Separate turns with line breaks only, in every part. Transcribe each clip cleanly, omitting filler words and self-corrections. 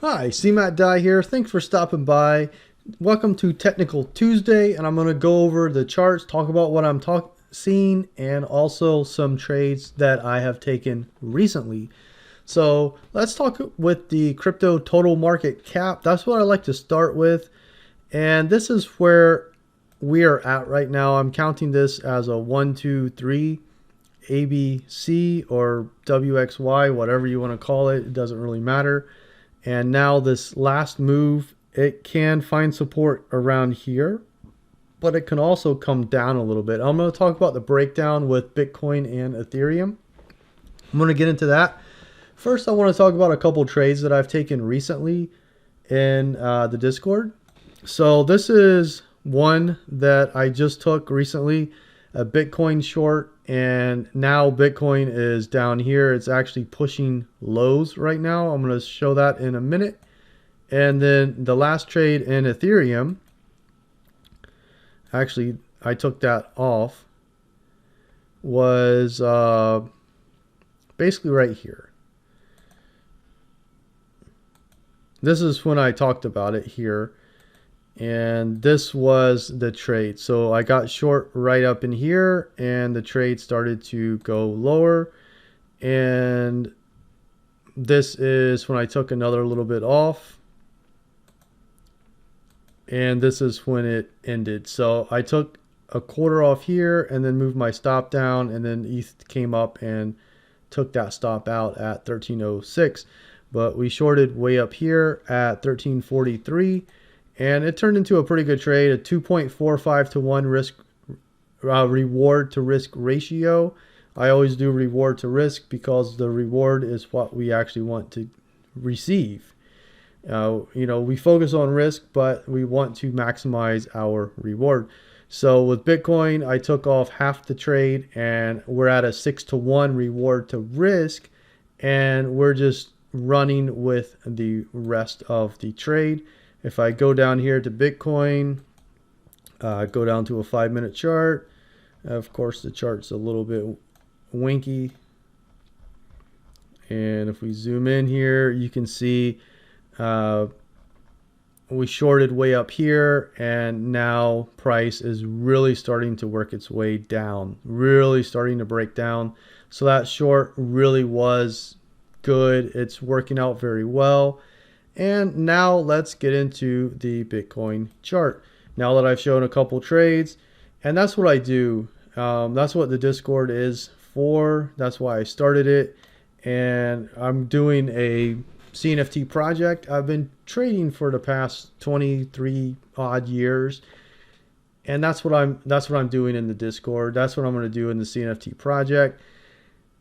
Hi, CMattDye here. Thanks for stopping by. Welcome to Technical Tuesday, and I'm going to go over the charts, talk about what I'm seeing, and also some trades that I have taken recently. So let's talk with the crypto total market cap. That's what I like to start with. And this is where we are at right now. I'm counting this as a 1, 2, 3, ABC or WXY, whatever you want to call it. It doesn't really matter. And now this last move, it can find support around here, but it can also come down a little bit. I'm going to talk about the breakdown with Bitcoin and Ethereum. I'm going to get into that. First, I want to talk about a couple trades that I've taken recently in the Discord. So this is one that I just took recently, a Bitcoin short, and now Bitcoin is down here. It's actually pushing lows right now. I'm going to show that in a minute. And then the last trade in Ethereum, actually I took that off, was basically right here. This is when I talked about it here. And this was the trade. So I got short right up in here and the trade started to go lower. And this is when I took another little bit off. And this is when it ended. So I took a quarter off here and then moved my stop down, and then ETH came up and took that stop out at 1306. But we shorted way up here at 1343. And it turned into a pretty good trade, a 2.45 to 1 risk reward to risk ratio. I always do reward to risk because the reward is what we actually want to receive. We focus on risk, but we want to maximize our reward. So with Bitcoin, I took off half the trade and we're at a 6 to 1 reward to risk. And we're just running with the rest of the trade. If I go down here to Bitcoin, go down to a 5-minute chart. Of course, the chart's a little bit winky. And if we zoom in here, you can see we shorted way up here, and now price is really starting to work its way down, really starting to break down. So that short really was good. It's working out very well. And now let's get into the Bitcoin chart. Now that I've shown a couple trades, and that's what I do. That's what the Discord is for. That's why I started it. And I'm doing a CNFT project. I've been trading for the past 23 odd years. And that's what I'm doing in the Discord. That's what I'm going to do in the CNFT project.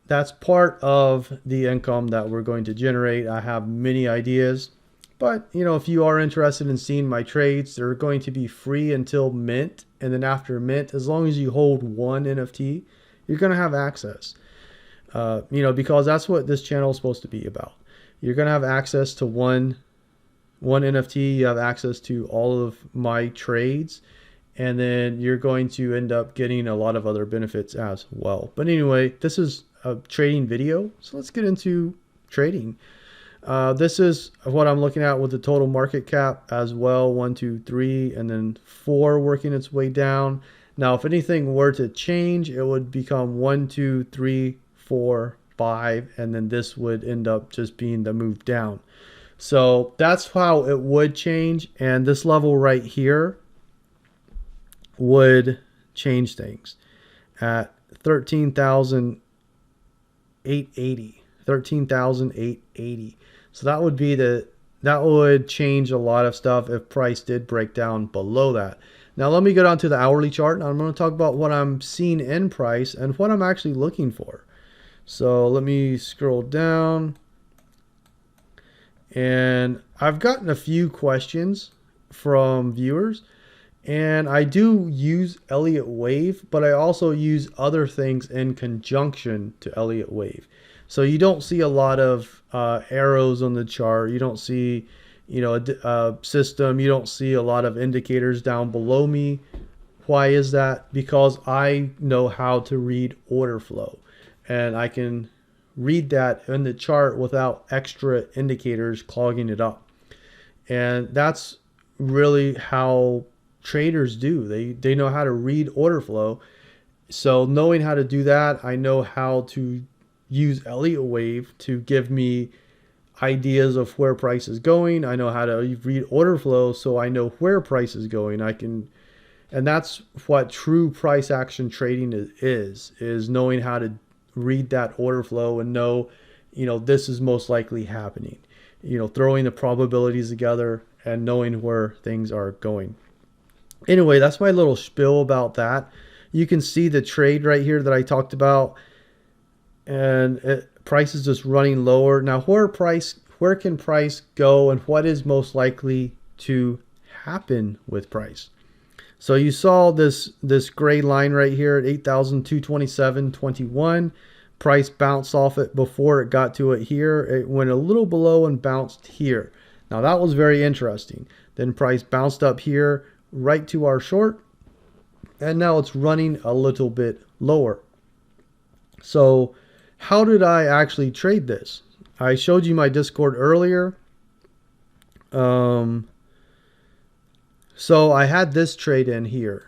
That's part of the income that we're going to generate. I have many ideas. But, if you are interested in seeing my trades, they're going to be free until mint. And then after mint, as long as you hold one NFT, you're going to have access. Because that's what this channel is supposed to be about. You're going to have access to one NFT. You have access to all of my trades. And then you're going to end up getting a lot of other benefits as well. But anyway, this is a trading video. So let's get into trading. This is what I'm looking at with the total market cap as well. 1, 2, 3, and then 4 working its way down. Now, if anything were to change, it would become 1, 2, 3, 4, 5, and then this would end up just being the move down. So that's how it would change. And this level right here would change things at 13,880. 13,880. So that would change a lot of stuff if price did break down below that. Now let me go down to the hourly chart, and I'm going to talk about what I'm seeing in price and what I'm actually looking for. So let me scroll down, and I've gotten a few questions from viewers, and I do use Elliott Wave, but I also use other things in conjunction to Elliott Wave. So you don't see a lot of arrows on the chart. You don't see, a system. You don't see a lot of indicators down below me. Why is that? Because I know how to read order flow, and I can read that in the chart without extra indicators clogging it up. And that's really how traders do. They know how to read order flow. So knowing how to do that, I know how to use Elliott wave to give me ideas of where price is going. I know how to read order flow, so I know where price is going. And that's what true price action trading is knowing how to read that order flow and know, this is most likely happening. Throwing the probabilities together and knowing where things are going. Anyway, that's my little spiel about that. You can see the trade right here that I talked about, and price is just running lower. Now, where can price go, and what is most likely to happen with price? So you saw this gray line right here at 8,227.21. Price bounced off it before it got to it here. It went a little below and bounced here. Now that was very interesting. Then price bounced up here right to our short, and now it's running a little bit lower. So how did I actually trade this? I showed you my Discord earlier. So I had this trade in here.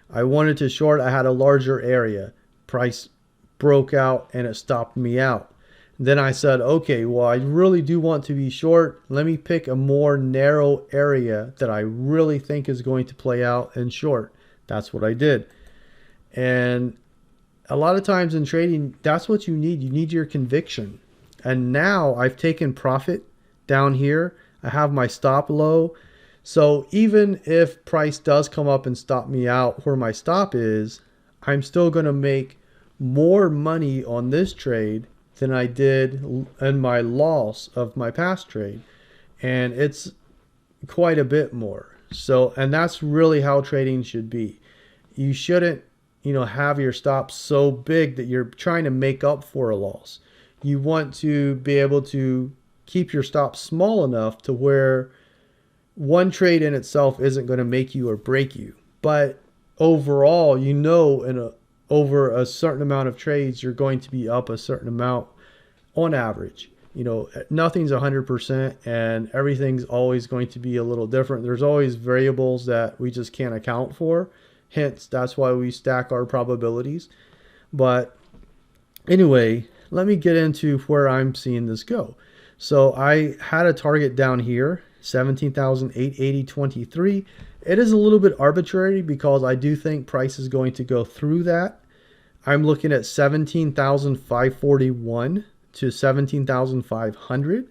I wanted to short. I had a larger area. Price broke out and it stopped me out. Then I said, okay, well, I really do want to be short. Let me pick a more narrow area that I really think is going to play out and short. That's what I did. And a lot of times in trading, that's what you need. You need your conviction. And now I've taken profit down here. I have my stop low. So even if price does come up and stop me out where my stop is, I'm still going to make more money on this trade than I did in my loss of my past trade. And it's quite a bit more. So, and that's really how trading should be. You shouldn't, have your stops so big that you're trying to make up for a loss. You want to be able to keep your stops small enough to where one trade in itself isn't going to make you or break you. But overall, over a certain amount of trades, you're going to be up a certain amount on average. Nothing's 100% and everything's always going to be a little different. There's always variables that we just can't account for. Hence, that's why we stack our probabilities. But anyway, let me get into where I'm seeing this go. So I had a target down here, 17,880.23. It is a little bit arbitrary because I do think price is going to go through that. I'm looking at 17,541 to 17,500.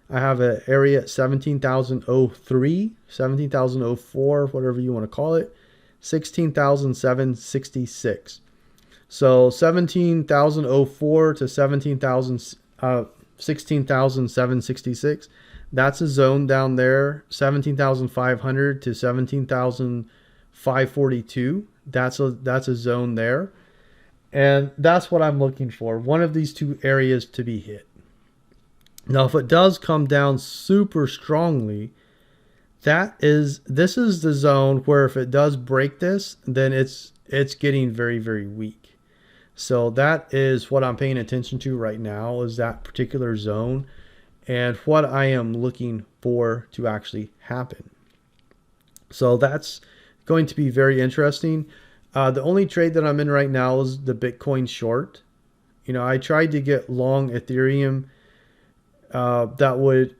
I have an area at 17,003, 17,004, whatever you want to call it, 16,766. So 17,004 to 16,766. That's a zone down there. 17,500 to 17,542. That's a zone there. And that's what I'm looking for. One of these two areas to be hit. Now, if it does come down super strongly, this is the zone where if it does break this, then it's getting very, very weak. So that is what I'm paying attention to right now, is that particular zone and what I am looking for to actually happen. So that's going to be very interesting. The only trade that I'm in right now is the Bitcoin short. I tried to get long Ethereum that would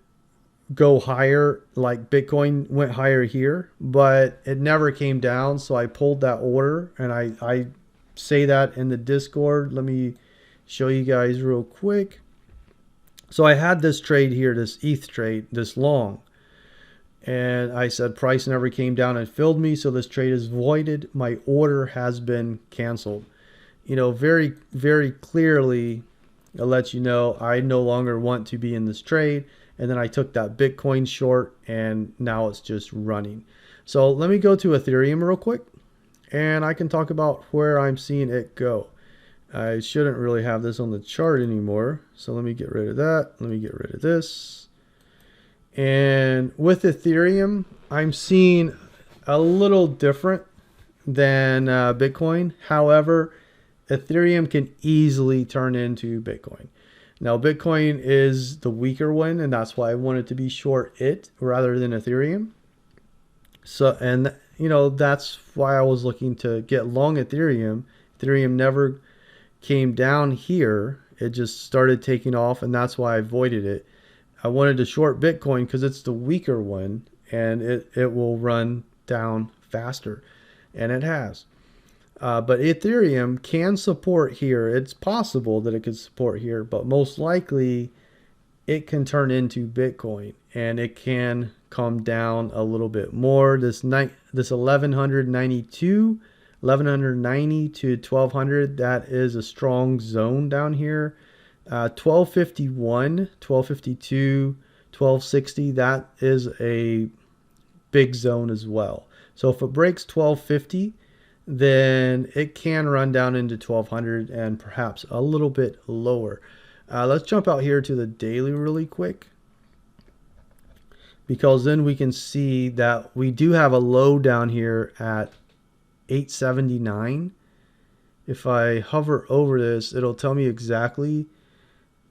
go higher, like Bitcoin went higher here, but it never came down. So I pulled that order, and I say that in the Discord. Let me show you guys real quick. So I had this trade here, this ETH trade, this long. And I said price never came down and filled me, so this trade is voided. My order has been canceled. Very, very clearly, I'll let you know I no longer want to be in this trade. And then I took that Bitcoin short, and now it's just running. So let me go to Ethereum real quick, and I can talk about where I'm seeing it go. I shouldn't really have this on the chart anymore. So let me get rid of that. Let me get rid of this. And with Ethereum, I'm seeing a little different than Bitcoin. However, Ethereum can easily turn into Bitcoin. Now Bitcoin is the weaker one, and that's why I wanted to be short it rather than Ethereum. So, and that's why I was looking to get long Ethereum. Ethereum never came down here. It just started taking off, and that's why I avoided it. I wanted to short Bitcoin because it's the weaker one, and it will run down faster, and it has. But Ethereum can support here. It's possible that it could support here, but most likely it can turn into Bitcoin, and it can come down a little bit more. This 1192, 1190 to 1200, that is a strong zone down here. 1251, 1252, 1260, that is a big zone as well. So if it breaks 1250, then it can run down into 1200 and perhaps a little bit lower. Let's jump out here to the daily really quick, because then we can see that we do have a low down here at 879. If I hover over this, it'll tell me exactly.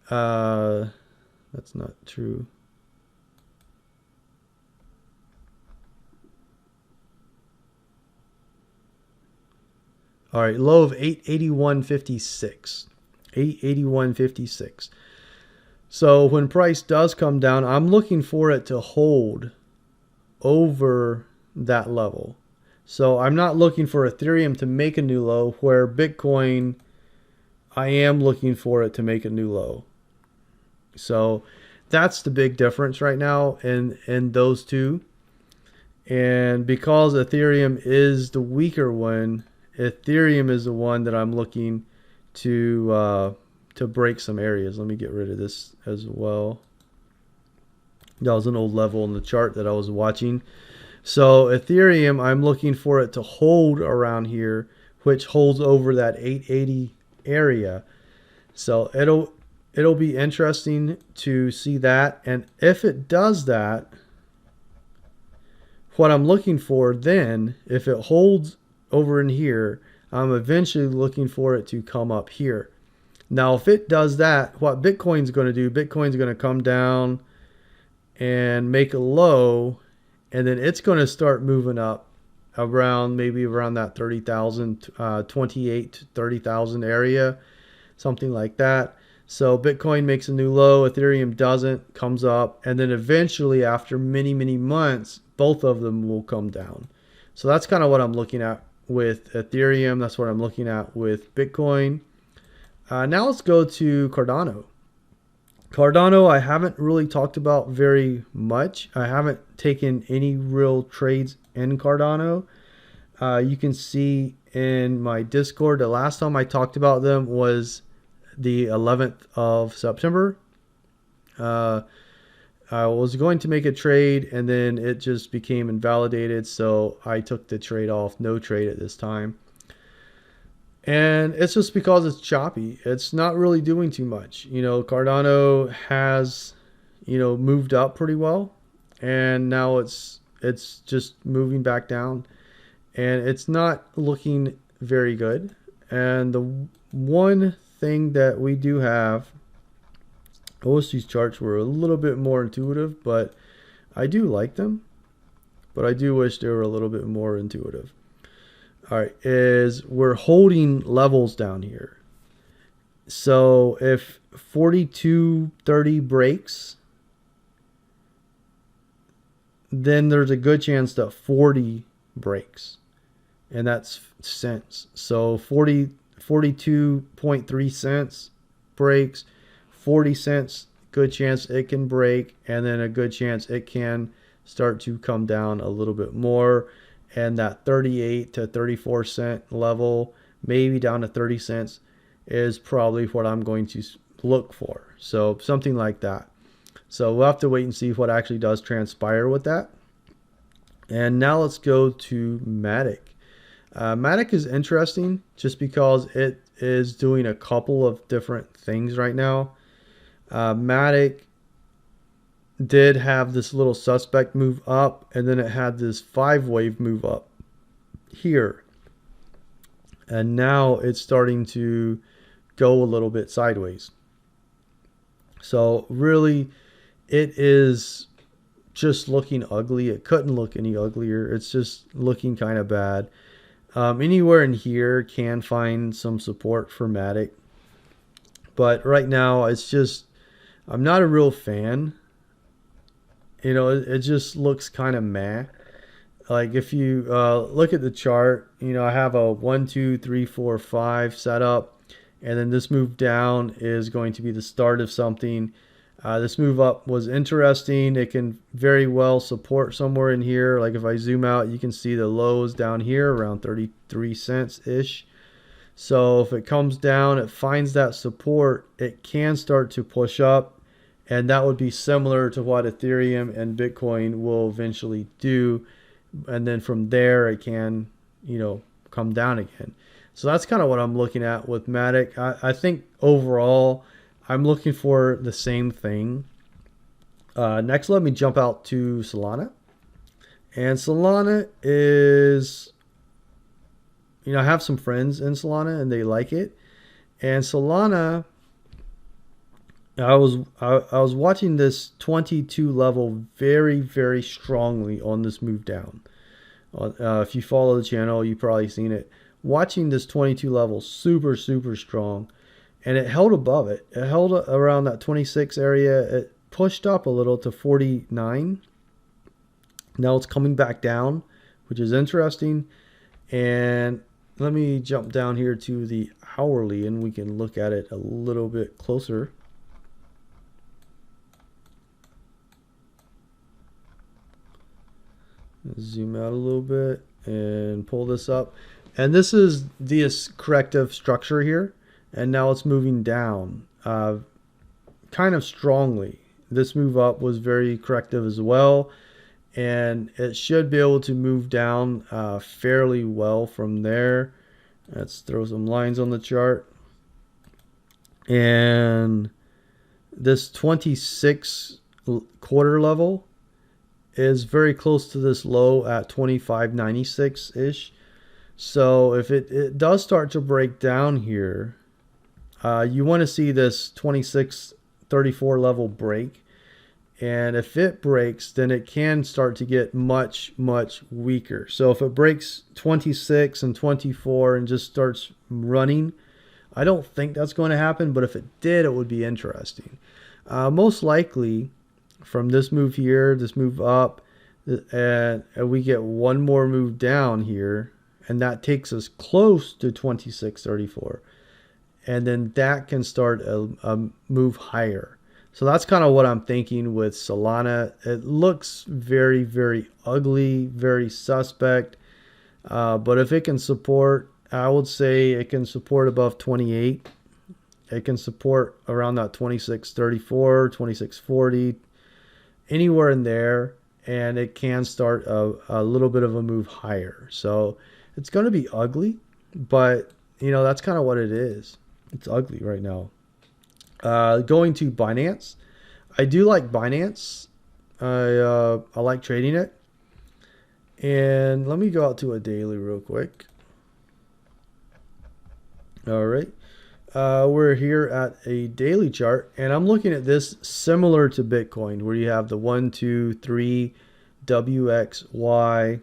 That's not true. All right, low of 881.56. 881.56. So when price does come down, I'm looking for it to hold over that level. So I'm not looking for Ethereum to make a new low, where Bitcoin, I am looking for it to make a new low. So that's the big difference right now in those two. And because Ethereum is the weaker one, Ethereum is the one that I'm looking to break some areas. Let me get rid of this as well. That was an old level in the chart that I was watching. So Ethereum, I'm looking for it to hold around here, which holds over that 880 area. So it'll be interesting to see that. And if it does that, what I'm looking for then, if it holds over in here, I'm eventually looking for it to come up here. Now, if it does that, what Bitcoin's going to do, Bitcoin's going to come down and make a low, and then it's going to start moving up around, maybe around that 30,000, 28 to 30,000 area, something like that. So Bitcoin makes a new low, Ethereum doesn't, comes up, and then eventually after many, many months, both of them will come down. So that's kind of what I'm looking at with Ethereum. That's what I'm looking at with Bitcoin. Now let's go to Cardano. Cardano, I haven't really talked about very much. I haven't taken any real trades in Cardano. You can see in my Discord, the last time I talked about them was the 11th of September. I was going to make a trade, and then it just became invalidated, so I took the trade off. No trade at this time. And it's just because it's choppy. It's not really doing too much. Cardano has, moved up pretty well, and now it's just moving back down, and it's not looking very good. And the one thing that we do have, I wish these charts were a little bit more intuitive, but I do like them, but I do wish they were a little bit more intuitive. All right, is we're holding levels down here. So if 42.30 breaks, then there's a good chance that 40 breaks, and that's cents. So 42.3 cents breaks, 40 cents, good chance it can break, and then a good chance it can start to come down a little bit more. And that 38 to 34 cent level, maybe down to 30 cents, is probably what I'm going to look for. So something like that. So we'll have to wait and see what actually does transpire with that. And now let's go to Matic. Matic is interesting just because it is doing a couple of different things right now. Matic did have this little suspect move up, and then it had this 5-wave move up here, and now it's starting to go a little bit sideways. So really, it is just looking ugly. It couldn't look any uglier. It's just looking kind of bad. Anywhere in here can find some support for Matic. But right now, it's just, I'm not a real fan. You know, it just looks kind of meh. Like if you look at the chart, you know, I have a 1, 2, 3, 4, 5 setup. And then this move down is going to be the start of something. This move up was interesting. It can very well support somewhere in here. Like if I zoom out, you can see the lows down here around 33 cents ish. So if it comes down, it finds that support, it can start to push up. And that would be similar to what Ethereum and Bitcoin will eventually do. And then from there, it can, you know, come down again. So that's kind of what I'm looking at with Matic. I think overall, I'm looking for the same thing. Next, let me jump out to Solana. And Solana is, you know, I have some friends in Solana and they like it. And Solana, I was watching this 22 level very, very strongly on this move down. If you follow the channel, you've probably seen it. Watching this 22 level super, super strong. And it held above it. It held around that 26 area. It pushed up a little to 49. Now it's coming back down, which is interesting. And let me jump down here to the hourly and we can look at it a little bit closer. Zoom out a little bit and pull this up. And this is this corrective structure here. And now it's moving down kind of strongly. This move up was very corrective as well. And it should be able to move down fairly well from there. Let's throw some lines on the chart. And this 26 quarter level is very close to this low at 25.96-ish. So if it does start to break down here, you want to see this 26.34 level break. And if it breaks, then it can start to get much, much weaker. So if it breaks 26 and 24 and just starts running, I don't think that's going to happen. But if it did, it would be interesting. Most likely from this move here, this move up, and we get one more move down here. And that takes us close to 26.34. And then that can start a move higher. So that's kind of what I'm thinking with Solana. It looks very, very ugly, very suspect. But if it can support, I would say it can support above 28. It can support around that 26.34, 26.40, anywhere in there. And it can start a little bit of a move higher. So it's going to be ugly, but you know, that's kind of what it is. It's ugly right now. Going to Binance. I do like Binance. I like trading it. And let me go out to a daily real quick. All right. We're here at a daily chart, and I'm looking at this similar to Bitcoin, where you have the 1, 2, 3 WXY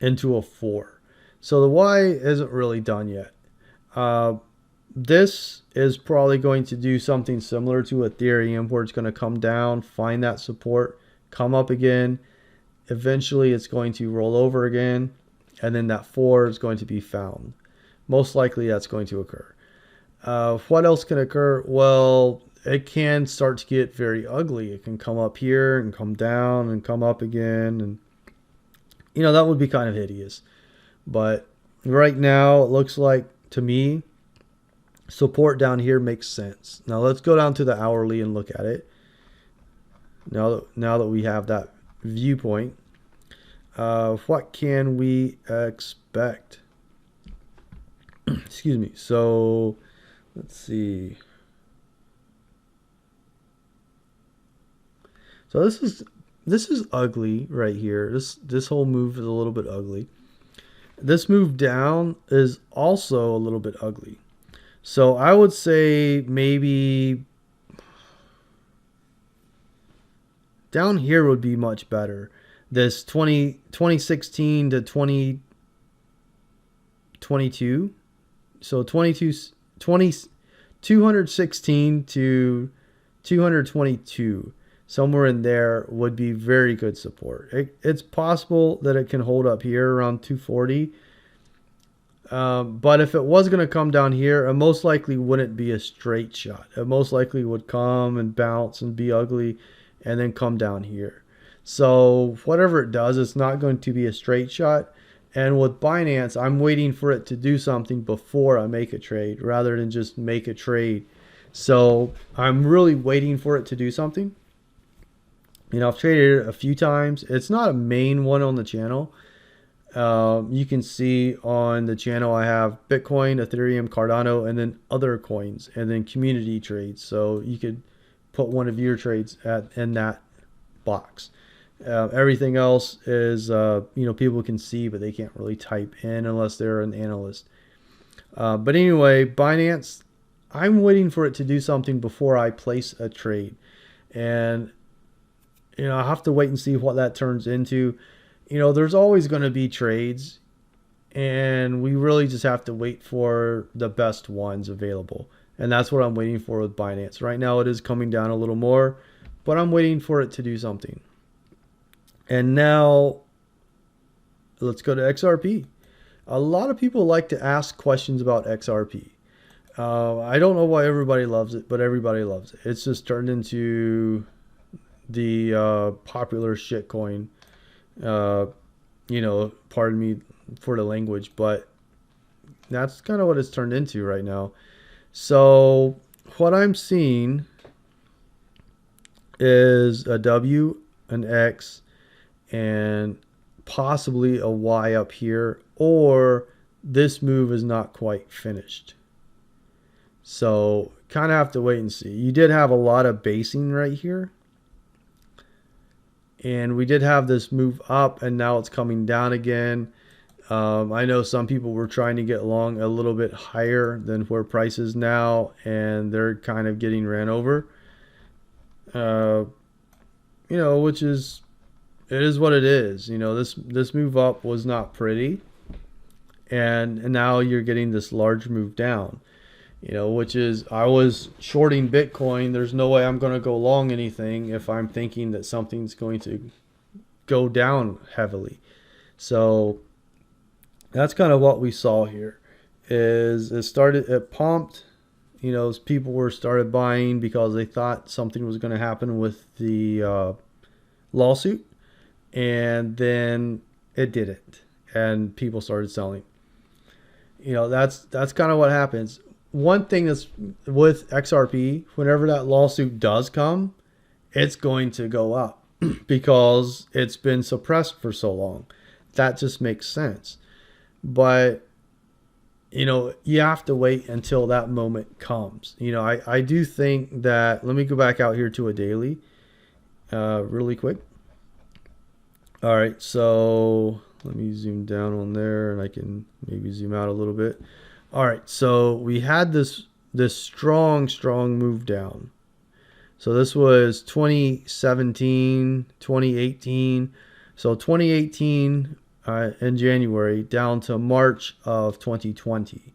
into a 4. So the Y isn't really done yet. This is probably going to do something similar to Ethereum, where it's going to come down, find that support, come up again. Eventually, it's going to roll over again, and then that 4 is going to be found. Most likely, that's going to occur. What else can occur? Well, it can start to get very ugly. It can come up here and come down and come up again. And, you know, that would be kind of hideous. But right now, it looks like, to me, support down here makes sense. Now, let's go down to the hourly and look at it. Now that we have that viewpoint, what can we expect? Excuse me. So let's see. So this is ugly right here. This whole move is a little bit ugly. This move down is also a little bit ugly. So I would say maybe down here would be much better. This 2016 to 2022. So 216 to 222. Somewhere in there would be very good support. It's possible that it can hold up here around 240. But if it was going to come down here, it most likely wouldn't be a straight shot. It most likely would come and bounce and be ugly and then come down here. So whatever it does, it's not going to be a straight shot. And with Binance, I'm waiting for it to do something before I make a trade rather than just make a trade. So I'm really waiting for it to do something. You know, I've traded it a few times. It's not a main one on the channel. You can see on the channel I have Bitcoin, Ethereum, Cardano, and then other coins, and then community trades. So you could put one of your trades in that box. Everything else is, people can see, but they can't really type in unless they're an analyst. But anyway, Binance, I'm waiting for it to do something before I place a trade. And I have to wait and see what that turns into. There's always going to be trades, and we really just have to wait for the best ones available. And that's what I'm waiting for with Binance. Right now it is coming down a little more, but I'm waiting for it to do something. And now let's go to XRP. A lot of people like to ask questions about XRP. I don't know why everybody loves it, but everybody loves it. It's just turned into the popular shitcoin. Pardon me for the language, but that's kind of what it's turned into right now. So what I'm seeing is a W, an X, and possibly a Y up here, or this move is not quite finished. So kind of have to wait and see. You did have a lot of basing right here. And we did have this move up, and now it's coming down again. I know some people were trying to get long a little bit higher than where price is now, and they're kind of getting ran over. Which is, it is what it is. This move up was not pretty, and now you're getting this large move down. Which is, I was shorting Bitcoin. There's no way I'm going to go long anything if I'm thinking that something's going to go down heavily. So that's kind of what we saw here. It pumped, people started buying because they thought something was going to happen with the lawsuit, and then it didn't, and people started selling. That's kind of what happens. One thing that's with XRP, whenever that lawsuit does come, it's going to go up because it's been suppressed for so long. That just makes sense. But, you have to wait until that moment comes. I do think that, let me go back out here to a daily really quick. All right, so let me zoom down on there, and I can maybe zoom out a little bit. All right, so we had this strong move down. So this was 2017, 2018. So 2018 in January down to March of 2020.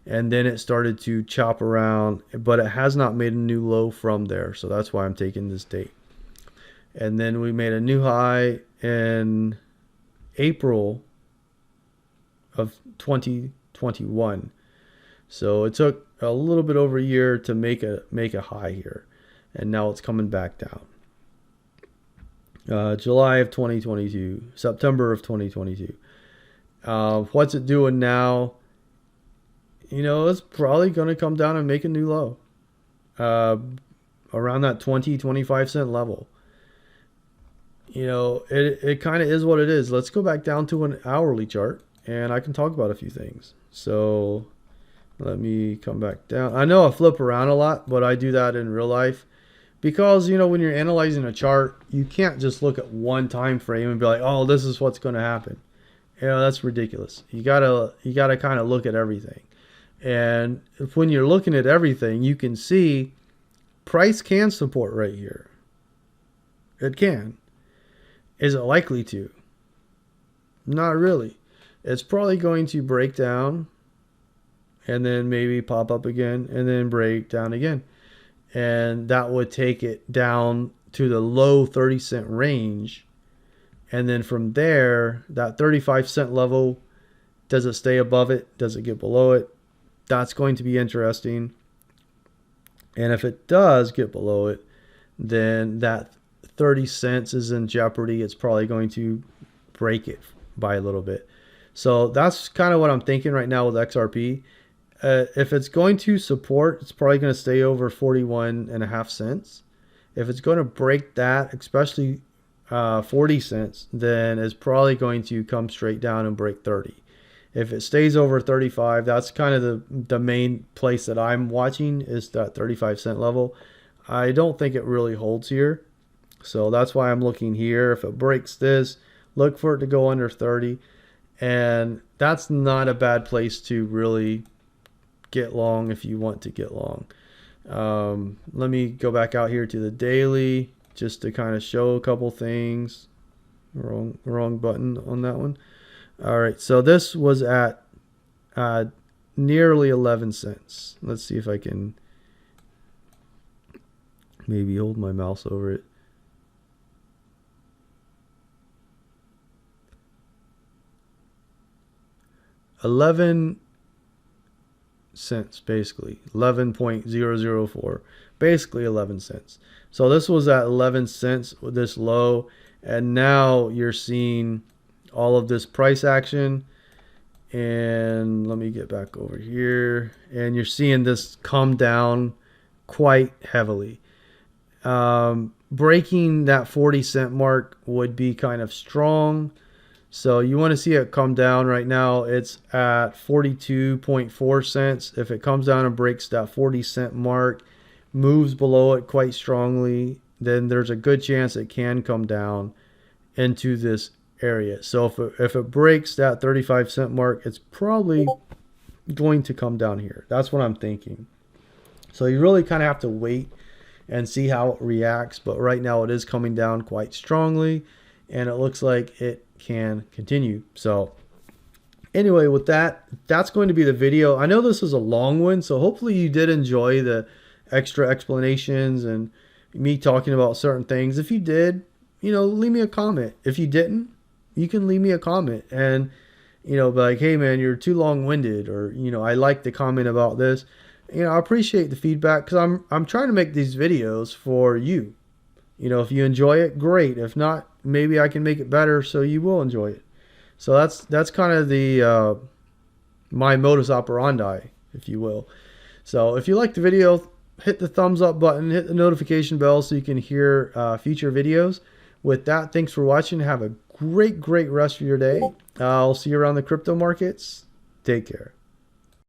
And then it started to chop around, but it has not made a new low from there. So that's why I'm taking this date. And then we made a new high in April of 2021. So it took a little bit over a year to make a high here, and now it's coming back down. July of 2022, September of 2022. What's it doing now? It's probably going to come down and make a new low around that 20-25 cent level. It kind of is what it is. Let's go back down to an hourly chart, and I can talk about a few things. So let me come back down. I know I flip around a lot, but I do that in real life because, when you're analyzing a chart, you can't just look at one time frame and be like, oh, this is what's going to happen. That's ridiculous. You gotta kind of look at everything. And when you're looking at everything, you can see price can support right here. It can. Is it likely to? Not really. It's probably going to break down and then maybe pop up again and then break down again. And that would take it down to the low 30-cent range. And then from there, that 35-cent level, does it stay above it? Does it get below it? That's going to be interesting. And if it does get below it, then that 30 cents is in jeopardy. It's probably going to break it by a little bit. So that's kind of what I'm thinking right now with XRP. If it's going to support, it's probably going to stay over 41.5 cents. If it's going to break that, especially 40 cents, then it's probably going to come straight down and break 30. If it stays over 35, that's kind of the main place that I'm watching, is that 35-cent level. I don't think it really holds here. So that's why I'm looking here. If it breaks this, look for it to go under 30. And that's not a bad place to really get long if you want to get long. Let me go back out here to the daily just to kind of show a couple things. Wrong button on that one. All right, so this was at nearly 11 cents. Let's see if I can maybe hold my mouse over it. $0.11, basically 11.004, basically 11 cents. So this was at 11 cents with this low, and now you're seeing all of this price action. And let me get back over here, and you're seeing this come down quite heavily. Breaking that 40-cent mark would be kind of strong. So you want to see it come down. Right now it's at 42.4 cents. If it comes down and breaks that 40-cent mark, moves below it quite strongly, then there's a good chance it can come down into this area. So if it breaks that 35-cent mark, it's probably going to come down here. That's what I'm thinking. So you really kind of have to wait and see how it reacts. But right now it is coming down quite strongly, and it looks like it can continue. So anyway, with that, that's going to be the video. I know this is a long one, so hopefully you did enjoy the extra explanations and me talking about certain things. If you did, leave me a comment. If you didn't, you can leave me a comment and, be like, hey man, you're too long-winded, or, I like the comment about this. I appreciate the feedback, because I'm trying to make these videos for you. If you enjoy it, great. If not, maybe I can make it better so you will enjoy it. So that's kind of the my modus operandi, if you will. So if you like the video, hit the thumbs up button, hit the notification bell so you can hear future videos. With that, thanks for watching. Have a great rest of your day. I'll see you around the crypto markets. Take care.